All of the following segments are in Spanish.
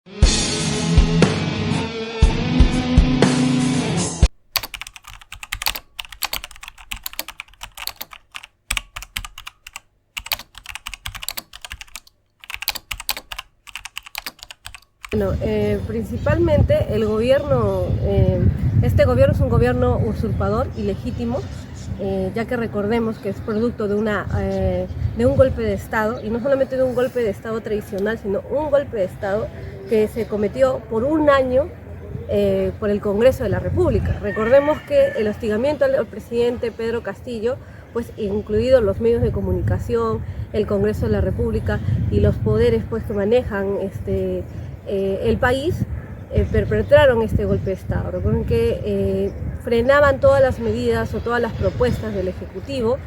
Bueno, principalmente el gobierno, este gobierno es un gobierno usurpador, ilegítimo, ya que recordemos que es producto de un golpe de Estado, y no solamente de un golpe de Estado tradicional, sino un golpe de Estado que se cometió por un año por el Congreso de la República. Recordemos que el hostigamiento al presidente Pedro Castillo, pues incluidos los medios de comunicación, el Congreso de la República y los poderes pues que manejan el país, perpetraron este golpe de Estado. Recuerden que frenaban todas las medidas o todas las propuestas del Ejecutivo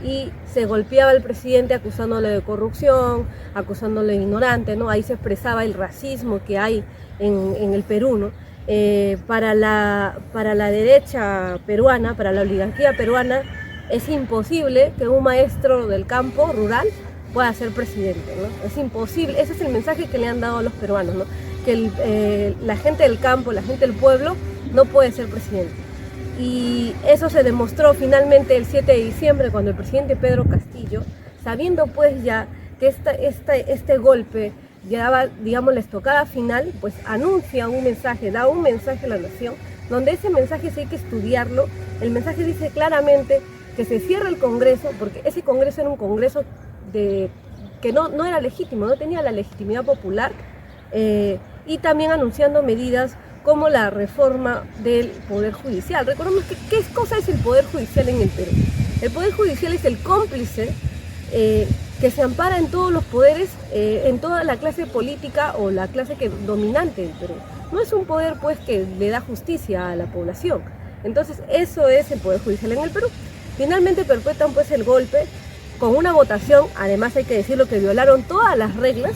y se golpeaba al presidente acusándole de corrupción, acusándole de ignorante, ¿no? Ahí se expresaba el racismo que hay en el Perú, ¿no? Para la derecha peruana, para la oligarquía peruana, es imposible que un maestro del campo rural pueda ser presidente, ¿no? Es imposible, ese es el mensaje que le han dado a los peruanos, ¿no? Que la gente del campo, la gente del pueblo no puede ser presidente. Y eso se demostró finalmente el 7 de diciembre cuando el presidente Pedro Castillo, sabiendo pues ya que este golpe ya digamos, la estocada final, pues anuncia un mensaje, da un mensaje a la nación, donde ese mensaje sí hay que estudiarlo. El mensaje dice claramente que se cierra el Congreso, porque ese Congreso era un Congreso que no era legítimo, no tenía la legitimidad popular, y también anunciando medidas como la reforma del Poder Judicial. Recordemos que ¿qué cosa es el Poder Judicial en el Perú? El Poder Judicial es el cómplice que se ampara en todos los poderes, en toda la clase política o la clase dominante del Perú. No es un poder pues que le da justicia a la población. Entonces eso es el Poder Judicial en el Perú. Finalmente perpetran pues el golpe con una votación, además hay que decirlo que violaron todas las reglas.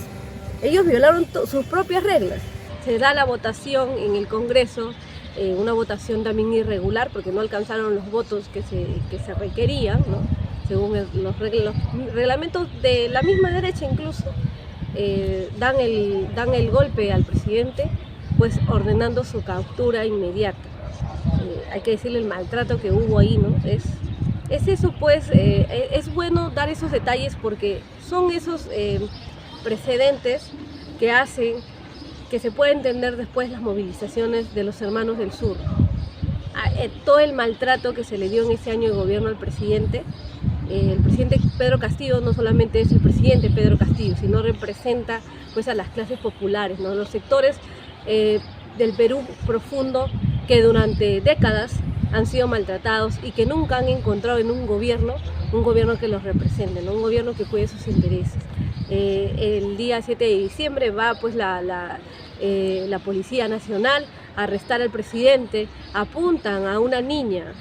Ellos violaron sus propias reglas. Se da la votación en el Congreso, una votación también irregular porque no alcanzaron los votos que se requerían, ¿no? Según los reglamentos de la misma derecha incluso, dan el golpe al presidente, pues ordenando su captura inmediata. Hay que decirle el maltrato que hubo ahí, ¿no? Es eso pues, es bueno dar esos detalles porque son esos precedentes que hacen que se pueda entender después las movilizaciones de los hermanos del sur. Todo el maltrato que se le dio en ese año de gobierno al presidente. El presidente Pedro Castillo no solamente es el presidente Pedro Castillo, sino representa pues a las clases populares, ¿no? Los sectores del Perú profundo que durante décadas han sido maltratados y que nunca han encontrado en un gobierno que los represente, ¿no? Un gobierno que cuide sus intereses. El día 7 de diciembre va pues la Policía Nacional a arrestar al presidente, apuntan a una niña,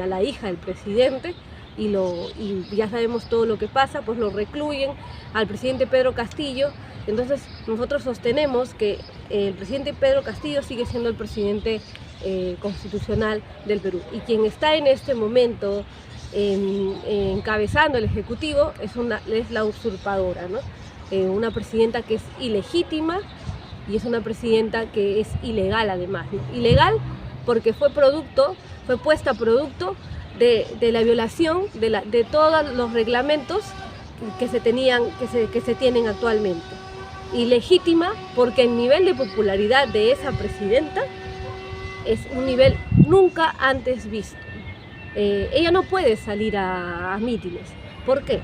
la hija del presidente, y ya sabemos todo lo que pasa, pues lo recluyen al presidente Pedro Castillo. Entonces nosotros sostenemos que el presidente Pedro Castillo sigue siendo el presidente constitucional del Perú, y quien está en este momento encabezando el Ejecutivo es la usurpadora, ¿no? Una presidenta que es ilegítima y es una presidenta que es ilegal además, ¿no? Ilegal porque fue puesta producto de la violación de todos los reglamentos que se tienen actualmente. Ilegítima porque el nivel de popularidad de esa presidenta es un nivel nunca antes visto. Ella no puede salir a mítines. ¿Por qué?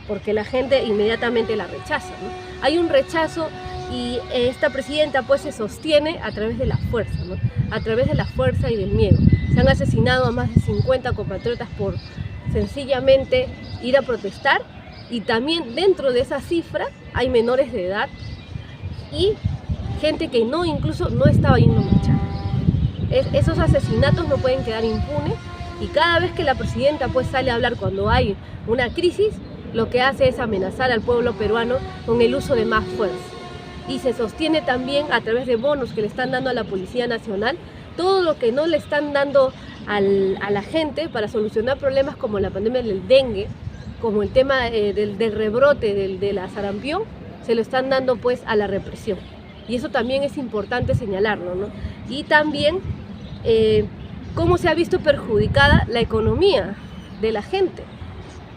Porque la gente inmediatamente la rechaza, ¿no? Hay un rechazo y esta presidenta pues se sostiene a través de la fuerza, ¿no? A través de la fuerza y del miedo. Se han asesinado a más de 50 compatriotas por sencillamente ir a protestar, y también dentro de esa cifra hay menores de edad y gente que incluso no estaba yendo a marchar. Esos asesinatos no pueden quedar impunes, y cada vez que la presidenta pues sale a hablar cuando hay una crisis, lo que hace es amenazar al pueblo peruano con el uso de más fuerza. Y se sostiene también a través de bonos que le están dando a la Policía Nacional, todo lo que no le están dando a la gente para solucionar problemas como la pandemia del dengue, como el tema del rebrote de la sarampión. se lo están dando pues a la represión. Y eso también es importante señalarlo, ¿no? Y también cómo se ha visto perjudicada la economía de la gente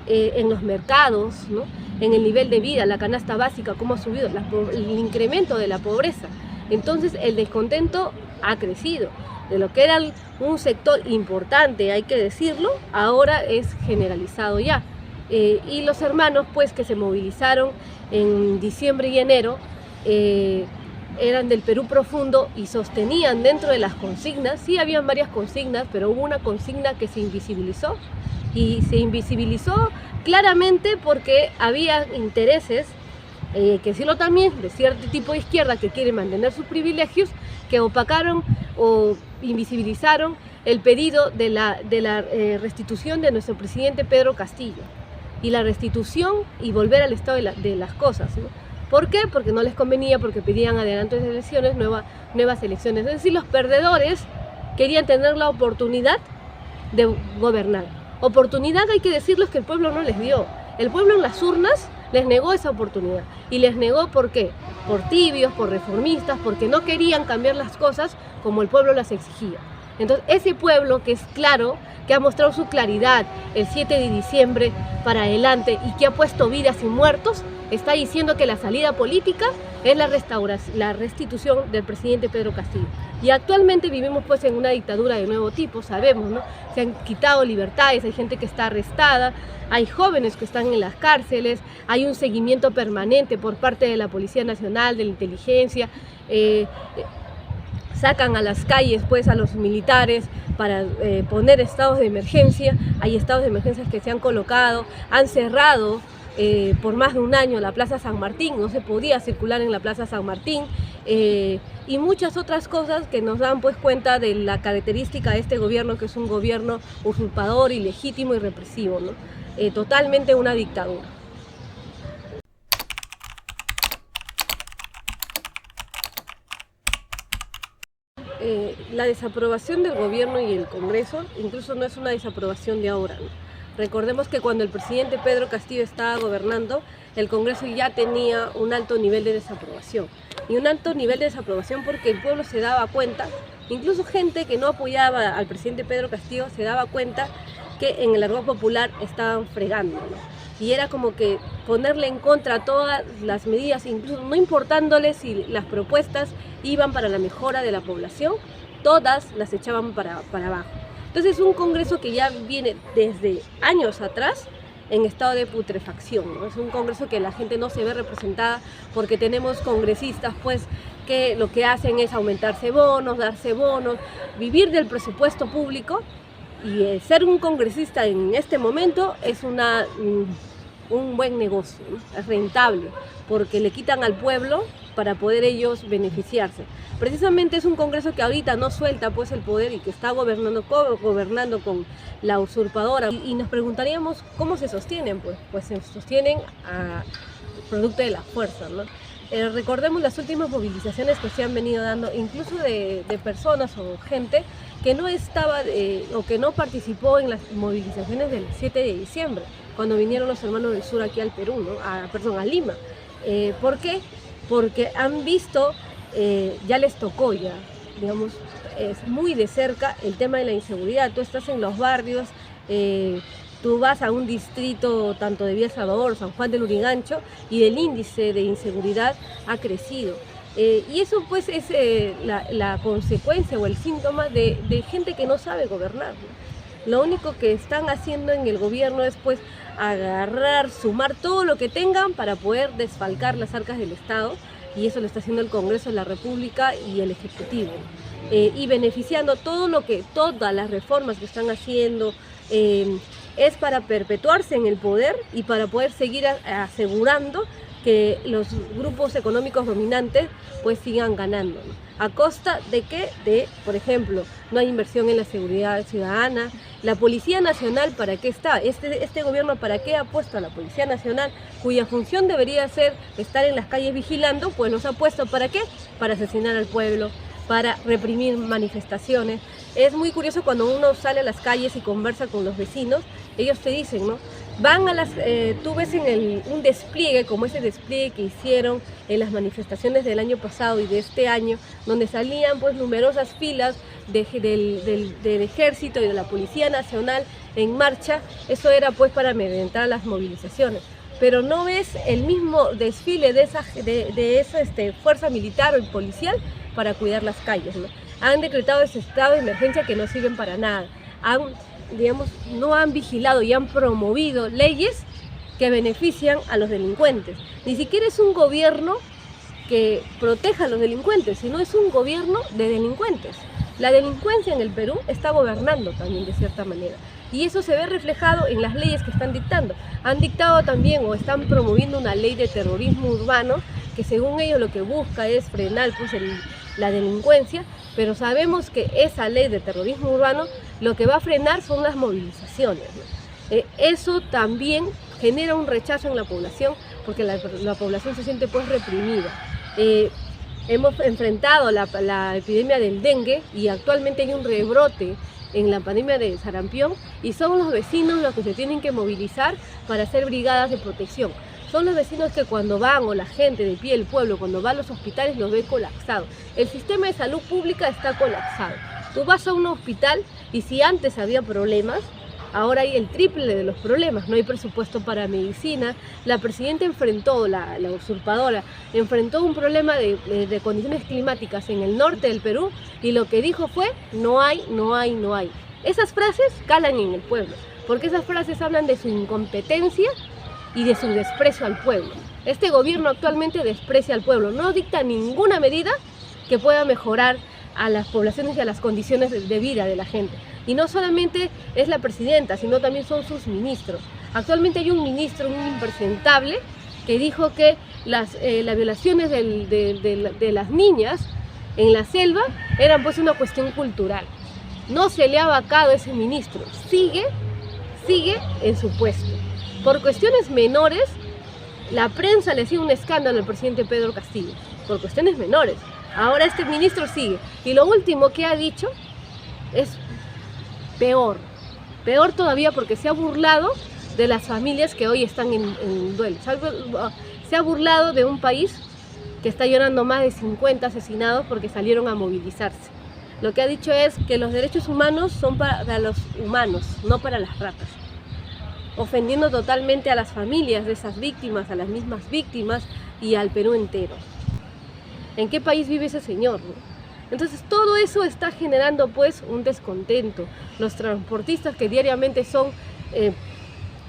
en los mercados, ¿no? En el nivel de vida, la canasta básica, cómo ha subido, el incremento de la pobreza. Entonces el descontento ha crecido. De lo que era un sector importante, hay que decirlo, ahora es generalizado ya. Y los hermanos pues que se movilizaron en diciembre y enero eran del Perú profundo y sostenían dentro de las consignas, sí habían varias consignas, pero hubo una consigna que se invisibilizó, y se invisibilizó claramente porque había intereses, que decirlo también, de cierto tipo de izquierda que quiere mantener sus privilegios, que opacaron o invisibilizaron el pedido de la restitución de nuestro presidente Pedro Castillo, y la restitución y volver al estado de las cosas, ¿no? ¿Por qué? Porque no les convenía, porque pedían adelantos de elecciones, nuevas elecciones. Es decir, los perdedores querían tener la oportunidad de gobernar. Oportunidad, hay que decirles, que el pueblo no les dio. El pueblo en las urnas les negó esa oportunidad. Y les negó, ¿por qué? Por tibios, por reformistas, porque no querían cambiar las cosas como el pueblo las exigía. Entonces, ese pueblo que es claro, que ha mostrado su claridad el 7 de diciembre para adelante y que ha puesto vidas y muertos, está diciendo que la salida política es la restitución del presidente Pedro Castillo. Y actualmente vivimos pues en una dictadura de nuevo tipo, sabemos, ¿no? Se han quitado libertades, hay gente que está arrestada, hay jóvenes que están en las cárceles, hay un seguimiento permanente por parte de la Policía Nacional, de la inteligencia, sacan a las calles pues a los militares para poner estados de emergencia. Hay estados de emergencia que se han colocado, han cerrado por más de un año la Plaza San Martín, no se podía circular en la Plaza San Martín, y muchas otras cosas que nos dan pues cuenta de la característica de este gobierno, que es un gobierno usurpador, ilegítimo y represivo, ¿no? Totalmente una dictadura. La desaprobación del gobierno y el Congreso incluso no es una desaprobación de ahora, ¿no? Recordemos que cuando el presidente Pedro Castillo estaba gobernando, el Congreso ya tenía un alto nivel de desaprobación. Y un alto nivel de desaprobación porque el pueblo se daba cuenta, incluso gente que no apoyaba al presidente Pedro Castillo se daba cuenta que en el argot popular estaban fregando, ¿no? Y era como que ponerle en contra todas las medidas, incluso no importándoles si las propuestas iban para la mejora de la población, todas las echaban para abajo. Entonces es un Congreso que ya viene desde años atrás en estado de putrefacción, ¿no? Es un Congreso que la gente no se ve representada porque tenemos congresistas pues que lo que hacen es aumentarse bonos, darse bonos, vivir del presupuesto público, y ser un congresista en este momento es un buen negocio, ¿no? Es rentable porque le quitan al pueblo para poder ellos beneficiarse. Precisamente es un Congreso que ahorita no suelta pues el poder y que está gobernando con la usurpadora, y nos preguntaríamos cómo se sostienen, pues se sostienen a producto de la fuerza, ¿no? Recordemos las últimas movilizaciones que se han venido dando, incluso de personas o gente que no estaba o que no participó en las movilizaciones del 7 de diciembre, cuando vinieron los hermanos del sur aquí al Perú, ¿no? a Lima. ¿Por qué? Porque han visto, ya les tocó ya, digamos, es muy de cerca el tema de la inseguridad. Tú estás en los barrios, tú vas a un distrito tanto de Villa Salvador, San Juan del Lurigancho, y el índice de inseguridad ha crecido. Y eso pues es la consecuencia o el síntoma de gente que no sabe gobernar, ¿no? Lo único que están haciendo en el gobierno es pues agarrar, sumar todo lo que tengan para poder desfalcar las arcas del Estado, y eso lo está haciendo el Congreso de la República y el Ejecutivo, y beneficiando todas las reformas que están haciendo, es para perpetuarse en el poder y para poder seguir asegurando que los grupos económicos dominantes pues sigan ganando, ¿no? ¿A costa de qué? Por ejemplo, no hay inversión en la seguridad ciudadana. La Policía Nacional, ¿para qué está? Este gobierno, ¿para qué ha puesto a la Policía Nacional, cuya función debería ser estar en las calles vigilando? Pues los ha puesto, ¿para qué? Para asesinar al pueblo, para reprimir manifestaciones. Es muy curioso cuando uno sale a las calles y conversa con los vecinos, ellos te dicen, ¿no? Van a tú ves un despliegue como ese despliegue que hicieron en las manifestaciones del año pasado y de este año, donde salían pues numerosas filas del ejército y de la Policía Nacional en marcha. Eso era pues para amedrentar las movilizaciones, pero no ves el mismo desfile de esa fuerza militar o policial para cuidar las calles, ¿no? Han decretado ese estado de emergencia que no sirven para nada. No han vigilado y han promovido leyes que benefician a los delincuentes. Ni siquiera es un gobierno que proteja a los delincuentes, sino es un gobierno de delincuentes. La delincuencia en el Perú está gobernando también de cierta manera, y eso se ve reflejado en las leyes que están dictando. Han dictado también o están promoviendo una ley de terrorismo urbano que según ellos lo que busca es frenar pues, la delincuencia, pero sabemos que esa ley de terrorismo urbano lo que va a frenar son las movilizaciones, ¿no? Eso también genera un rechazo en la población, porque la población se siente pues reprimida. Hemos enfrentado la epidemia del dengue y actualmente hay un rebrote en la pandemia de sarampión, y son los vecinos los que se tienen que movilizar para hacer brigadas de protección. Son los vecinos que cuando van, o la gente de pie del pueblo, cuando va a los hospitales los ve colapsados. El sistema de salud pública está colapsado. Tú vas a un hospital y si antes había problemas, ahora hay el triple de los problemas. No hay presupuesto para medicina. La presidenta enfrentó, la usurpadora, enfrentó un problema de condiciones climáticas en el norte del Perú, y lo que dijo fue: no hay, no hay, no hay. Esas frases calan en el pueblo, porque esas frases hablan de su incompetencia y de su desprecio al pueblo. Este gobierno actualmente desprecia al pueblo, no dicta ninguna medida que pueda mejorar a las poblaciones y a las condiciones de vida de la gente. Y no solamente es la presidenta, sino también son sus ministros. Actualmente hay un ministro, un impresentable, que dijo que las violaciones de las niñas en la selva eran pues una cuestión cultural. No se le ha vacado ese ministro, sigue en su puesto. Por cuestiones menores, la prensa le hacía un escándalo al presidente Pedro Castillo, por cuestiones menores. Ahora este ministro sigue, y lo último que ha dicho es peor todavía, porque se ha burlado de las familias que hoy están en duelo. Se ha burlado de un país que está llorando más de 50 asesinados porque salieron a movilizarse. Lo que ha dicho es que los derechos humanos son para los humanos, no para las ratas, ofendiendo totalmente a las familias de esas víctimas, a las mismas víctimas y al Perú entero. ¿En qué país vive ese señor, no? Entonces todo eso está generando pues un descontento. Los transportistas que diariamente son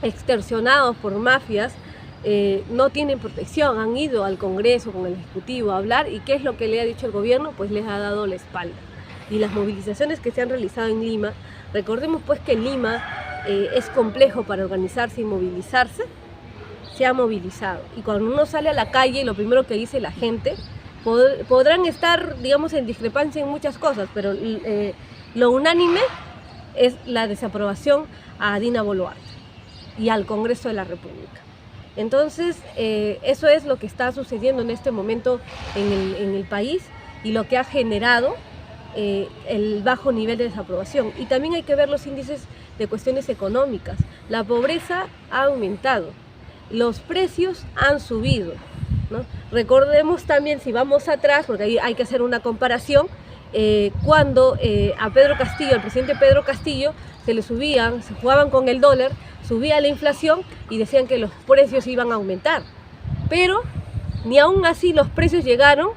extorsionados por mafias no tienen protección, han ido al Congreso con el Ejecutivo a hablar, y ¿qué es lo que le ha dicho el gobierno? Pues les ha dado la espalda. Y las movilizaciones que se han realizado en Lima, recordemos pues que Lima es complejo para organizarse y movilizarse, se ha movilizado. Y cuando uno sale a la calle, lo primero que dice la gente, podrán estar, digamos, en discrepancia en muchas cosas, pero lo unánime es la desaprobación a Dina Boluarte y al Congreso de la República. Entonces, eso es lo que está sucediendo en este momento en el país, y lo que ha generado el bajo nivel de desaprobación. Y también hay que ver los índices de cuestiones económicas. La pobreza ha aumentado, los precios han subido, ¿no? Recordemos también, si vamos atrás, porque ahí hay que hacer una comparación, cuando a Pedro Castillo, al presidente Pedro Castillo, se jugaban con el dólar, subía la inflación y decían que los precios iban a aumentar. Pero ni aún así los precios llegaron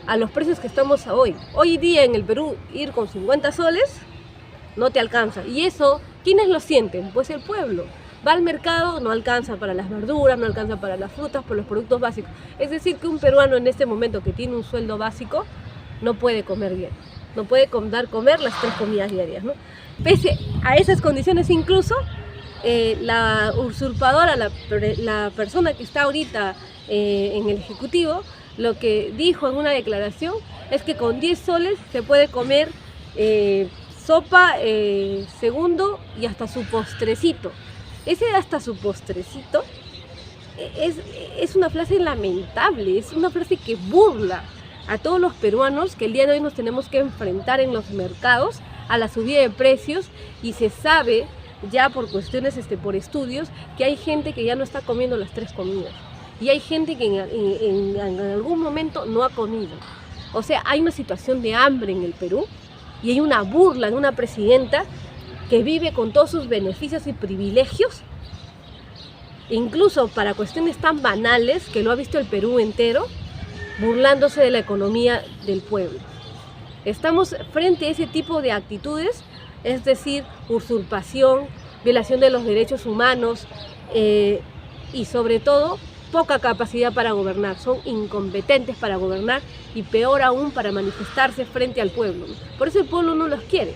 a los precios que estamos hoy. Hoy día en el Perú, ir con 50 soles no te alcanza. Y eso, ¿quiénes lo sienten? Pues el pueblo. Va al mercado, no alcanza para las verduras, no alcanza para las frutas, por los productos básicos. Es decir, que un peruano en este momento que tiene un sueldo básico no puede comer bien, no puede comer las 3 comidas diarias, ¿no? Pese a esas condiciones, incluso la usurpadora, la persona que está ahorita en el Ejecutivo, lo que dijo en una declaración es que con 10 soles se puede comer sopa, segundo y hasta su postrecito. Ese hasta su postrecito es una frase lamentable, es una frase que burla a todos los peruanos que el día de hoy nos tenemos que enfrentar en los mercados a la subida de precios, y se sabe ya por cuestiones, por estudios, que hay gente que ya no está comiendo las 3 comidas. Y hay gente que en algún momento no ha comido. O sea, hay una situación de hambre en el Perú y hay una burla en una presidenta que vive con todos sus beneficios y privilegios, incluso para cuestiones tan banales que lo ha visto el Perú entero, burlándose de la economía del pueblo. Estamos frente a ese tipo de actitudes, es decir, usurpación, violación de los derechos humanos y sobre todo poca capacidad para gobernar. Son incompetentes para gobernar y peor aún para manifestarse frente al pueblo. Por eso el pueblo no los quiere,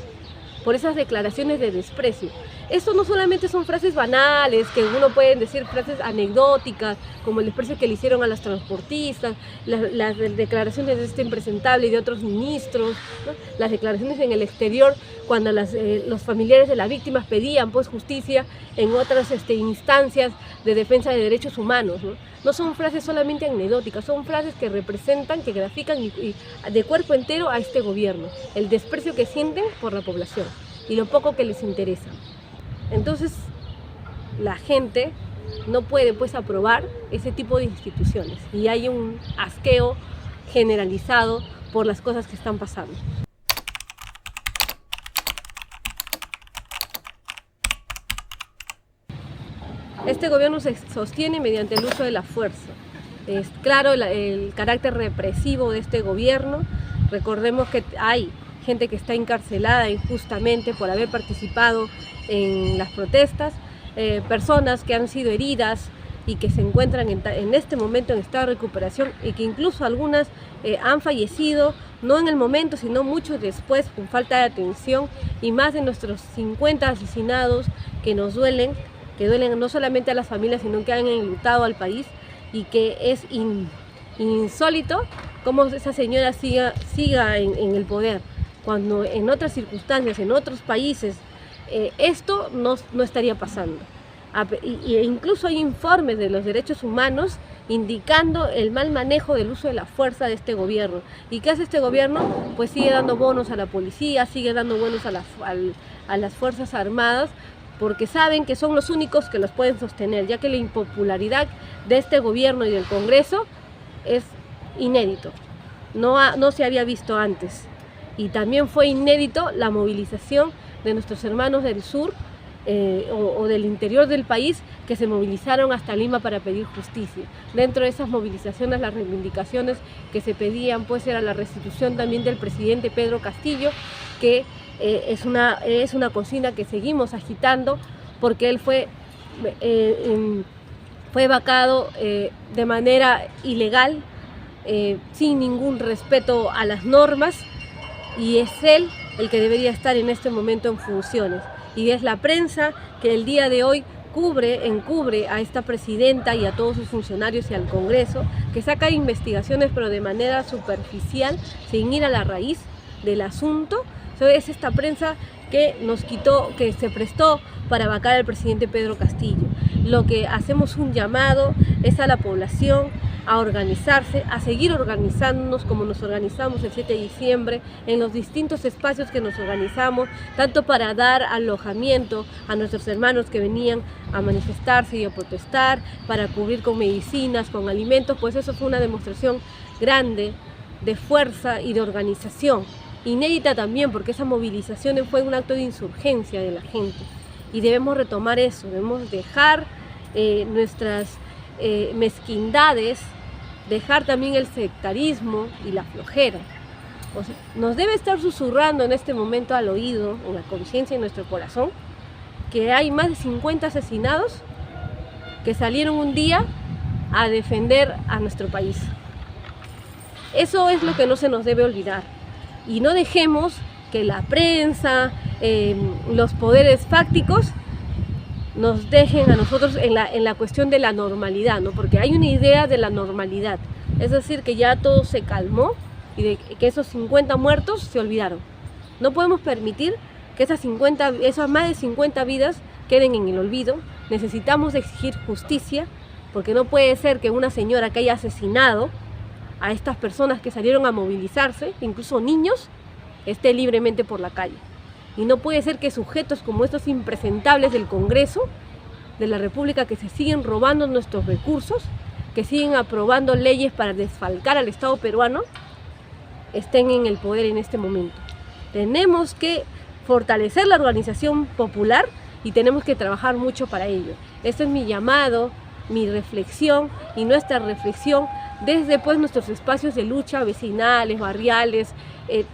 por esas declaraciones de desprecio. Esto no solamente son frases banales, que uno puede decir frases anecdóticas, como el desprecio que le hicieron a las transportistas, las declaraciones de este impresentable y de otros ministros, ¿no? Las declaraciones en el exterior cuando los familiares de las víctimas pedían pues justicia en otras instancias de defensa de derechos humanos, ¿no? No son frases solamente anecdóticas, son frases que representan, que grafican y de cuerpo entero a este gobierno, el desprecio que sienten por la población y lo poco que les interesa. Entonces, la gente no puede pues aprobar ese tipo de instituciones y hay un asqueo generalizado por las cosas que están pasando. Este gobierno se sostiene mediante el uso de la fuerza. Es claro el carácter represivo de este gobierno. Recordemos que hay gente que está encarcelada injustamente por haber participado en las protestas, personas que han sido heridas y que se encuentran en este momento en estado de recuperación y que incluso algunas han fallecido, no en el momento, sino mucho después, con falta de atención, y más de nuestros 50 asesinados que nos duelen, que duelen no solamente a las familias, sino que han enlutado al país, y que es insólito cómo esa señora siga en el poder, cuando en otras circunstancias, en otros países, esto no estaría pasando. E incluso hay informes de los derechos humanos indicando el mal manejo del uso de la fuerza de este gobierno. ¿Y qué hace este gobierno? Pues sigue dando bonos a la policía, sigue dando bonos a las Fuerzas Armadas, porque saben que son los únicos que los pueden sostener, ya que la impopularidad de este gobierno y del Congreso es inédito, no se había visto antes. Y también fue inédito la movilización de nuestros hermanos del sur o del interior del país, que se movilizaron hasta Lima para pedir justicia. Dentro de esas movilizaciones, las reivindicaciones que se pedían pues era la restitución también del presidente Pedro Castillo, que es una consigna que seguimos agitando, porque él fue vacado de manera ilegal, sin ningún respeto a las normas, y es él el que debería estar en este momento en funciones. Y es la prensa que el día de hoy encubre a esta presidenta y a todos sus funcionarios y al Congreso, que saca investigaciones pero de manera superficial, sin ir a la raíz del asunto. Es esta prensa que que se prestó para vacar al presidente Pedro Castillo. Lo que hacemos un llamado es a la población a organizarse, a seguir organizándonos como nos organizamos el 7 de diciembre, en los distintos espacios que nos organizamos, tanto para dar alojamiento a nuestros hermanos que venían a manifestarse y a protestar, para cubrir con medicinas, con alimentos. Pues eso fue una demostración grande de fuerza y de organización, inédita también, porque esa movilización fue un acto de insurgencia de la gente, y debemos retomar eso, debemos dejar nuestras mezquindades, dejar también el sectarismo y la flojera. O sea, nos debe estar susurrando en este momento al oído, en la conciencia y en nuestro corazón, que hay más de 50 asesinados que salieron un día a defender a nuestro país. Eso es lo que no se nos debe olvidar, y no dejemos que la prensa, los poderes fácticos nos dejen a nosotros en la cuestión de la normalidad, ¿no? Porque hay una idea de la normalidad, es decir, que ya todo se calmó y de que esos 50 muertos se olvidaron. No podemos permitir que esas más de 50 vidas queden en el olvido. Necesitamos exigir justicia, porque no puede ser que una señora que haya asesinado a estas personas que salieron a movilizarse, incluso niños, esté libremente por la calle. Y no puede ser que sujetos como estos impresentables del Congreso de la República, que se siguen robando nuestros recursos, que siguen aprobando leyes para desfalcar al Estado peruano, estén en el poder en este momento. Tenemos que fortalecer la organización popular y tenemos que trabajar mucho para ello. Este es mi llamado, mi reflexión y nuestra reflexión desde pues nuestros espacios de lucha vecinales, barriales,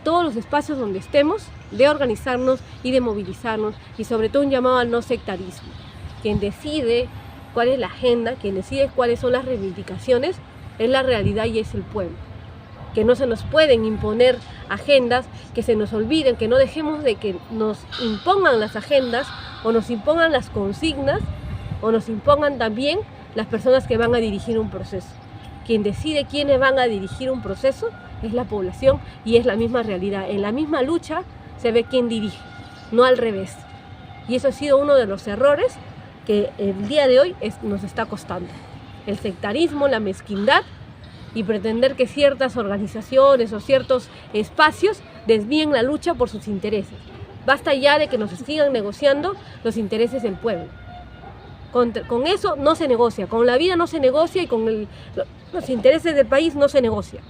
todos los espacios donde estemos, de organizarnos y de movilizarnos, y sobre todo un llamado al no sectarismo. Quien decide cuál es la agenda, quien decide cuáles son las reivindicaciones, es la realidad y es el pueblo. Que no se nos pueden imponer agendas, que se nos olviden, que no dejemos de que nos impongan las agendas o nos impongan las consignas o nos impongan también las personas que van a dirigir un proceso. Quien decide quiénes van a dirigir un proceso es la población y es la misma realidad. En la misma lucha se ve quién dirige, no al revés. Y eso ha sido uno de los errores que el día de hoy nos está costando. El sectarismo, la mezquindad y pretender que ciertas organizaciones o ciertos espacios desvíen la lucha por sus intereses. Basta ya de que nos sigan negociando los intereses del pueblo. Con eso no se negocia, con la vida no se negocia y con los intereses del país no se negocia.